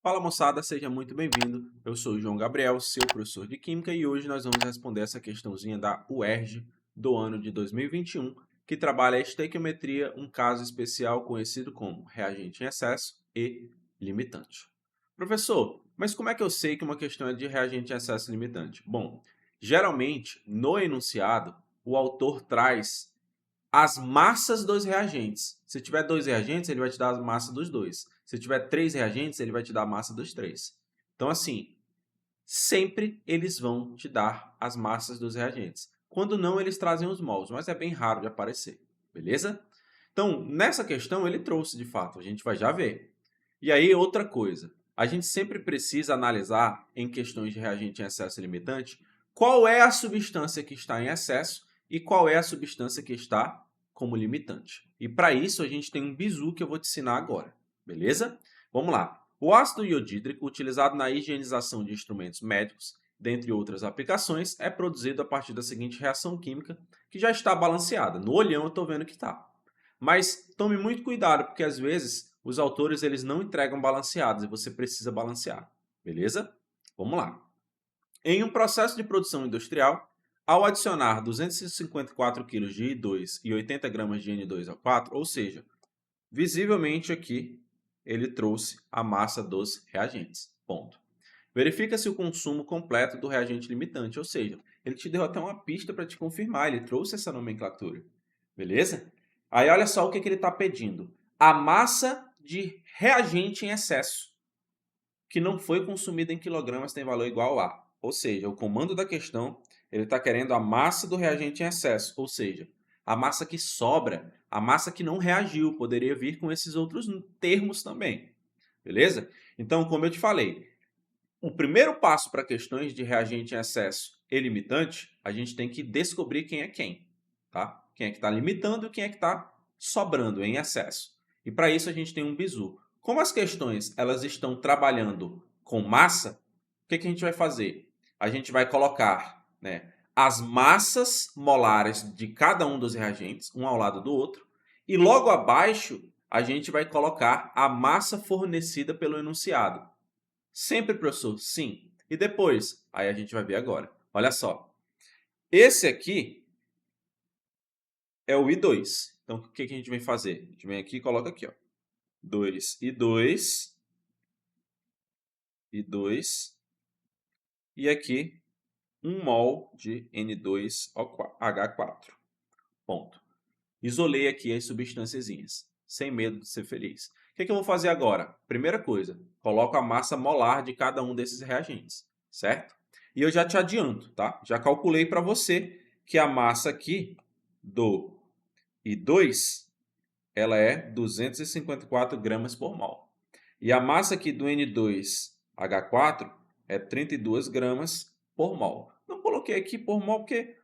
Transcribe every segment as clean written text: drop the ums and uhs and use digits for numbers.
Fala moçada, seja muito bem-vindo. Eu sou o João Gabriel, seu professor de Química, e hoje nós vamos responder essa questãozinha da UERJ do ano de 2021, que trabalha a estequiometria, um caso especial conhecido como reagente em excesso e limitante. Professor, mas como é que eu sei que uma questão é de reagente em excesso e limitante? Bom, geralmente, no enunciado, o autor traz as massas dos reagentes. Se tiver dois reagentes, ele vai te dar a massa dos dois. Se tiver três reagentes, ele vai te dar a massa dos três. Então, assim, sempre eles vão te dar as massas dos reagentes. Quando não, eles trazem os mols, mas é bem raro de aparecer, beleza? Então, nessa questão, ele trouxe de fato, a gente vai já ver. E aí, outra coisa, a gente sempre precisa analisar, em questões de reagente em excesso e limitante, qual é a substância que está em excesso e qual é a substância que está como limitante. E para isso, a gente tem um bizu que eu vou te ensinar agora, beleza? Vamos lá. O ácido iodídrico, utilizado na higienização de instrumentos médicos, dentre outras aplicações, é produzido a partir da seguinte reação química, que já está balanceada. No olhão eu estou vendo que está. Mas tome muito cuidado, porque às vezes os autores eles não entregam balanceados e você precisa balancear, beleza? Vamos lá. Em um processo de produção industrial, ao adicionar 254 kg de I2 e 80 gramas de N2O4, ou seja, visivelmente aqui ele trouxe a massa dos reagentes. Ponto. Verifica-se o consumo completo do reagente limitante, ou seja, ele te deu até uma pista para te confirmar, ele trouxe essa nomenclatura. Beleza? Aí olha só o que ele está pedindo. A massa de reagente em excesso, que não foi consumida em quilogramas, tem valor igual a. Ou seja, o comando da questão, ele está querendo a massa do reagente em excesso, ou seja, a massa que sobra, a massa que não reagiu, poderia vir com esses outros termos também. Beleza? Então, como eu te falei, o primeiro passo para questões de reagente em excesso e limitante, a gente tem que descobrir quem é quem, tá? Quem é que está limitando e quem é que está sobrando em excesso. E para isso a gente tem um bizu. Como as questões elas estão trabalhando com massa, o que a gente vai fazer? A gente vai colocar, né, as massas molares de cada um dos reagentes, um ao lado do outro, e logo abaixo a gente vai colocar a massa fornecida pelo enunciado. Sempre, professor? Sim. E depois? Aí a gente vai ver agora. Olha só. Esse aqui é o I2. Então, o que a gente vem fazer? A gente vem aqui e coloca aqui, ó. 2 I2, I2, e aqui 1 mol de N2H4. Ponto. Isolei aqui as substânciazinhas, sem medo de ser feliz. O que eu vou fazer agora? Primeira coisa, coloco a massa molar de cada um desses reagentes, certo? E eu já te adianto, tá? Já calculei para você que a massa aqui do I2, ela é 254 gramas por mol. E a massa aqui do N2H4 é 32 gramas por mol. Não coloquei aqui por mol porque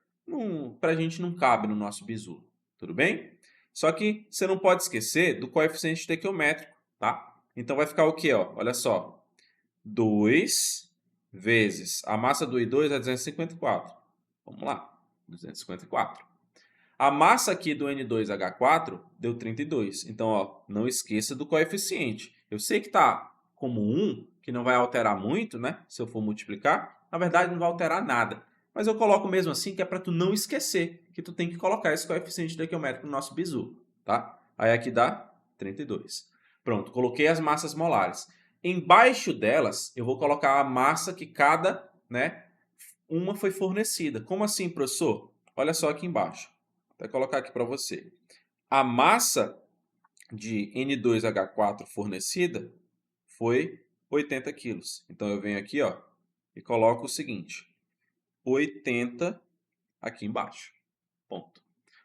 para a gente não cabe no nosso bizu, tudo bem? Só que você não pode esquecer do coeficiente estequiométrico, tá? Então vai ficar o quê? Ó? Olha só, 2 vezes a massa do I2 é 254. Vamos lá, 254. A massa aqui do N2H4 deu 32. Então, ó, não esqueça do coeficiente. Eu sei que está como 1, que não vai alterar muito, né? Se eu for multiplicar. Na verdade, não vai alterar nada. Mas eu coloco mesmo assim, que é para tu não esquecer que tu tem que colocar esse coeficiente estequiométrico no nosso bizu, tá? Aí aqui dá 32. Pronto, coloquei as massas molares. Embaixo delas, eu vou colocar a massa que cada, né, uma foi fornecida. Como assim, professor? Olha só aqui embaixo. Vou até colocar aqui para você. A massa de N2H4 fornecida foi 80 quilos. Então, eu venho aqui, ó, e coloco o seguinte, 80 aqui embaixo. Ponto.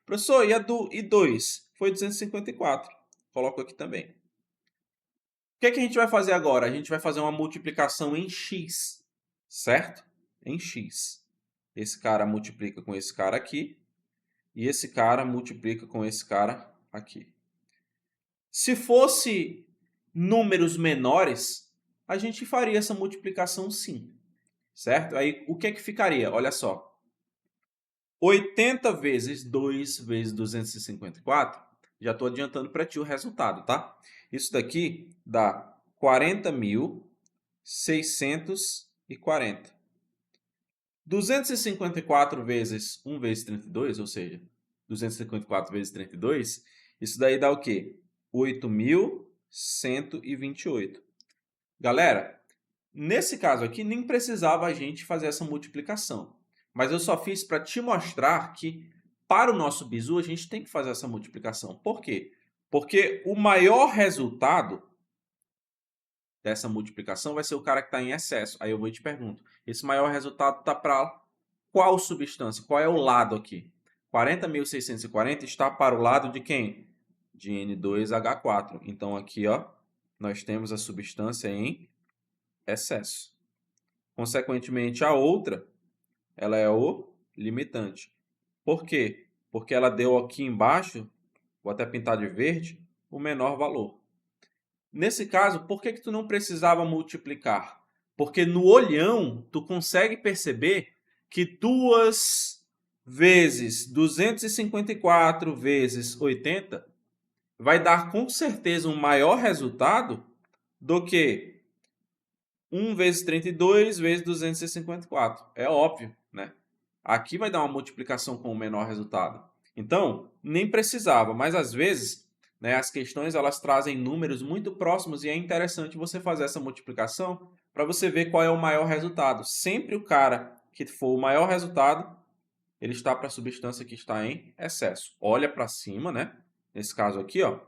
Professor, e a do I2? Foi 254. Coloco aqui também. O que a gente vai fazer agora? A gente vai fazer uma multiplicação em x, certo? Em x. Esse cara multiplica com esse cara aqui, e esse cara multiplica com esse cara aqui. Se fosse números menores, a gente faria essa multiplicação sim, certo? Aí o que é que ficaria? Olha só, 80 vezes 2 vezes 254, já estou adiantando para ti o resultado, tá? Isso daqui dá 40.000 640. 254 vezes 1 vezes 32, ou seja, 254 vezes 32, isso daí dá o quê? 8.128. Galera, nesse caso aqui, nem precisava a gente fazer essa multiplicação. Mas eu só fiz para te mostrar que, para o nosso bizu, a gente tem que fazer essa multiplicação. Por quê? Porque o maior resultado dessa multiplicação vai ser o cara que está em excesso. Aí eu vou e te pergunto, esse maior resultado está para qual substância? Qual é o lado aqui? 40.640 está para o lado de quem? De N2H4. Então, aqui, ó, nós temos a substância em excesso. Consequentemente, a outra, ela é o limitante. Por quê? Porque ela deu aqui embaixo, vou até pintar de verde, o menor valor. Nesse caso, por que tu não precisava multiplicar? Porque no olhão, tu consegue perceber que 2 vezes 254 vezes 80 vai dar com certeza um maior resultado do que 1 vezes 32 vezes 254. É óbvio, né? Aqui vai dar uma multiplicação com o menor resultado. Então, nem precisava, mas às vezes, né, as questões elas trazem números muito próximos e é interessante você fazer essa multiplicação para você ver qual é o maior resultado. Sempre o cara que for o maior resultado, ele está para a substância que está em excesso. Olha para cima, né? Nesse caso aqui, ó,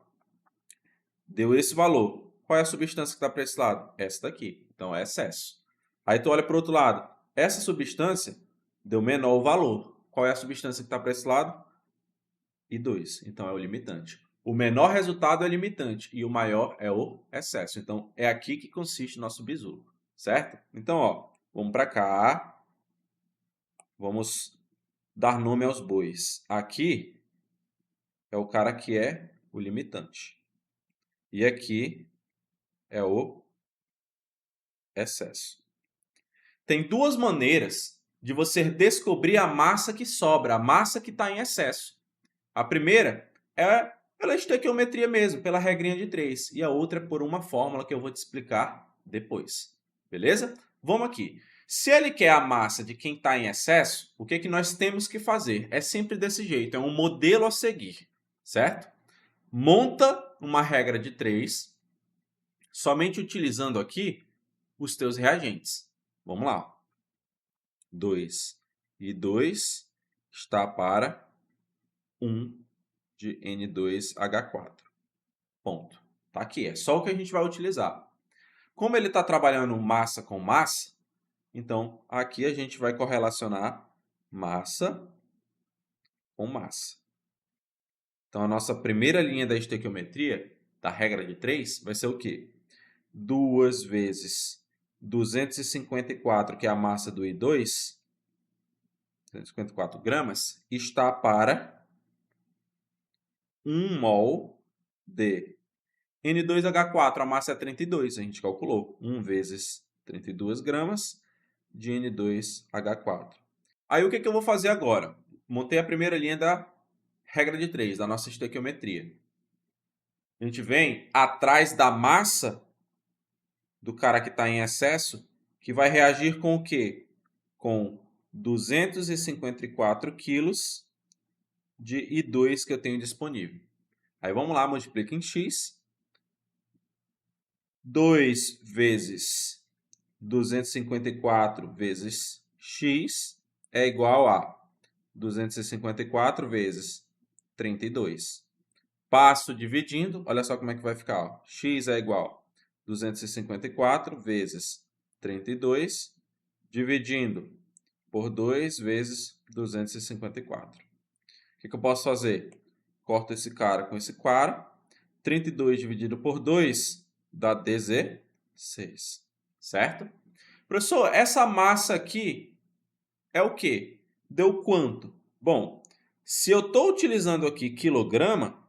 deu esse valor. Qual é a substância que está para esse lado? Essa daqui. Então, é excesso. Aí tu olha para o outro lado. Essa substância deu menor valor. Qual é a substância que está para esse lado? I2. Então, é o limitante. O menor resultado é limitante e o maior é o excesso. Então, é aqui que consiste o nosso bizu, certo? Então, ó, vamos para cá. Vamos dar nome aos bois. Aqui é o cara que é o limitante. E aqui é o excesso. Tem duas maneiras de você descobrir a massa que sobra, a massa que está em excesso. A primeira é pela estequiometria mesmo, pela regrinha de 3. E a outra é por uma fórmula que eu vou te explicar depois. Beleza? Vamos aqui. Se ele quer a massa de quem está em excesso, o que nós temos que fazer? É sempre desse jeito, é um modelo a seguir, certo? Monta uma regra de 3, somente utilizando aqui os teus reagentes. Vamos lá. 2 e 2 está para 1 de N2H4. Ponto. Tá aqui, é só o que a gente vai utilizar. Como ele está trabalhando massa com massa, então aqui a gente vai correlacionar massa com massa. Então a nossa primeira linha da estequiometria, da regra de 3, vai ser o quê? 2 vezes 254, que é a massa do I2, 254 gramas, está para 1 mol de N2H4. A massa é 32, a gente calculou. 1 vezes 32 gramas de N2H4. Aí o que eu vou fazer agora? Montei a primeira linha da regra de 3, da nossa estequiometria. A gente vem atrás da massa do cara que está em excesso, que vai reagir com o quê? Com 254 quilos de I2 que eu tenho disponível. Aí vamos lá, multiplica em x. 2 vezes 254 vezes x é igual a 254 vezes 32. Passo dividindo, olha só como é que vai ficar. Ó. X é igual a 254 vezes 32, dividindo por 2 vezes 254. O que eu posso fazer? Corto esse cara com esse cara. 32 dividido por 2 dá 16, certo? Professor, essa massa aqui é o quê? Deu quanto? Bom, se eu estou utilizando aqui quilograma,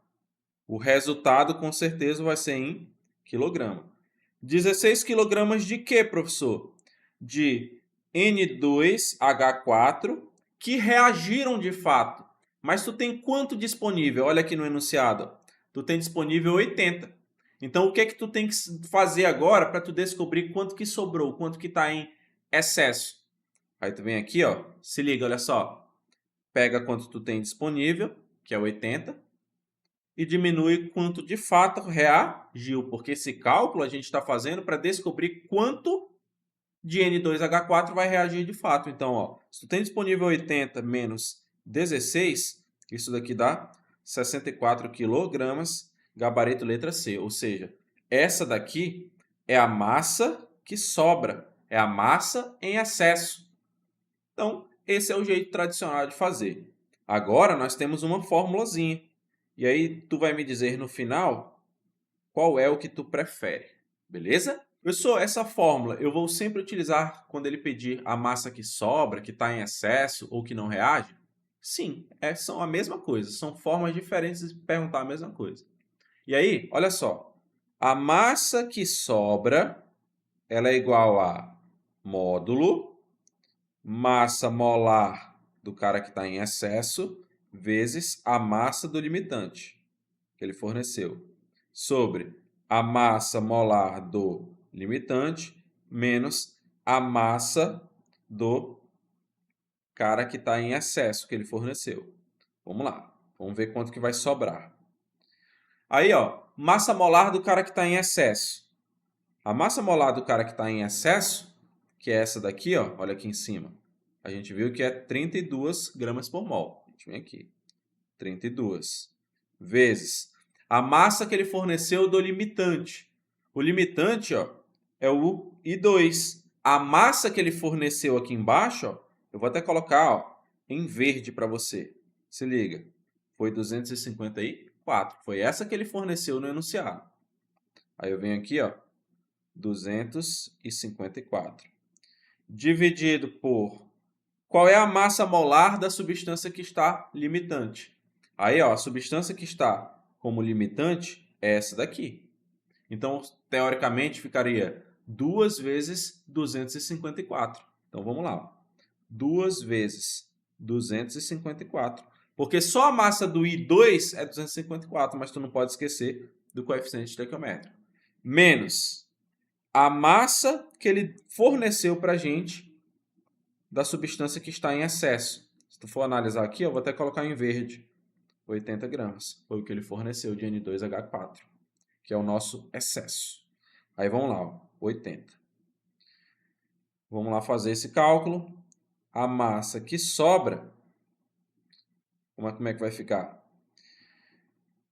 o resultado com certeza vai ser em quilograma. 16 quilogramas de quê, professor? De N2H4 que reagiram de fato. Mas tu tem quanto disponível? Olha aqui no enunciado. Tu tem disponível 80. Então, o que é que tu tem que fazer agora para tu descobrir quanto que sobrou, quanto que está em excesso? Aí tu vem aqui, ó, se liga, olha só. Pega quanto tu tem disponível, que é 80, e diminui quanto de fato reagiu, porque esse cálculo a gente está fazendo para descobrir quanto de N2H4 vai reagir de fato. Então, ó, se tu tem disponível 80 menos 16, isso daqui dá 64 quilogramas, gabarito letra C. Ou seja, essa daqui é a massa que sobra, é a massa em excesso. Então, esse é o jeito tradicional de fazer. Agora, nós temos uma formulazinha. E aí, tu vai me dizer no final qual é o que tu prefere, beleza? Professor, essa fórmula eu vou sempre utilizar quando ele pedir a massa que sobra, que está em excesso ou que não reage? Sim, são a mesma coisa, são formas diferentes de perguntar a mesma coisa. E aí, olha só, a massa que sobra, ela é igual a módulo, massa molar do cara que está em excesso, vezes a massa do limitante que ele forneceu, sobre a massa molar do limitante menos a massa do cara que está em excesso que ele forneceu. Vamos lá, vamos ver quanto que vai sobrar. Aí, ó, massa molar do cara que está em excesso. A massa molar do cara que está em excesso, que é essa daqui, ó, olha aqui em cima, a gente viu que é 32 gramas por mol. A gente vem aqui, 32, vezes a massa que ele forneceu do limitante. O limitante, ó, é o I2. A massa que ele forneceu aqui embaixo, ó, eu vou até colocar, ó, em verde para você. Se liga, foi 254. Foi essa que ele forneceu no enunciado. Aí eu venho aqui, ó, 254. Dividido por qual é a massa molar da substância que está limitante. Aí, ó, a substância que está como limitante é essa daqui. Então, teoricamente, ficaria 2 vezes 254. Então, vamos lá. 2 vezes 254. Porque só a massa do I2 é 254, mas tu não pode esquecer do coeficiente estequiométrico. Menos a massa que ele forneceu para a gente da substância que está em excesso. Se tu for analisar aqui, eu vou até colocar em verde. 80 gramas. Foi o que ele forneceu de N2H4, que é o nosso excesso. Aí vamos lá, ó, 80. Vamos lá fazer esse cálculo. A massa que sobra, como é que vai ficar?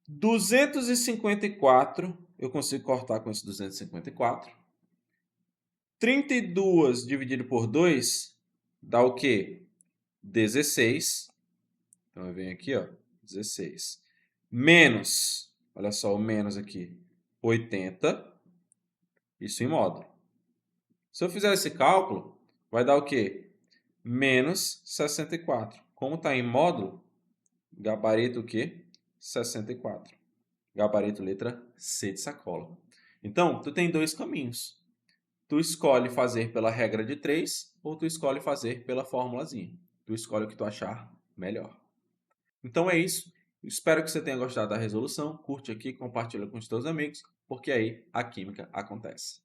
254, eu consigo cortar com esse 254. 32 dividido por 2 dá o quê? 16. Então eu venho aqui, ó, 16. Menos, olha só o menos aqui, 80. Isso em módulo. Se eu fizer esse cálculo, vai dar o quê? Menos 64. Como está em módulo, gabarito o quê? 64. Gabarito letra C de sacola. Então, tu tem dois caminhos. Tu escolhe fazer pela regra de 3 ou tu escolhe fazer pela formulazinha. Tu escolhe o que tu achar melhor. Então é isso. Espero que você tenha gostado da resolução. Curte aqui, compartilha com os teus amigos, porque aí a química acontece.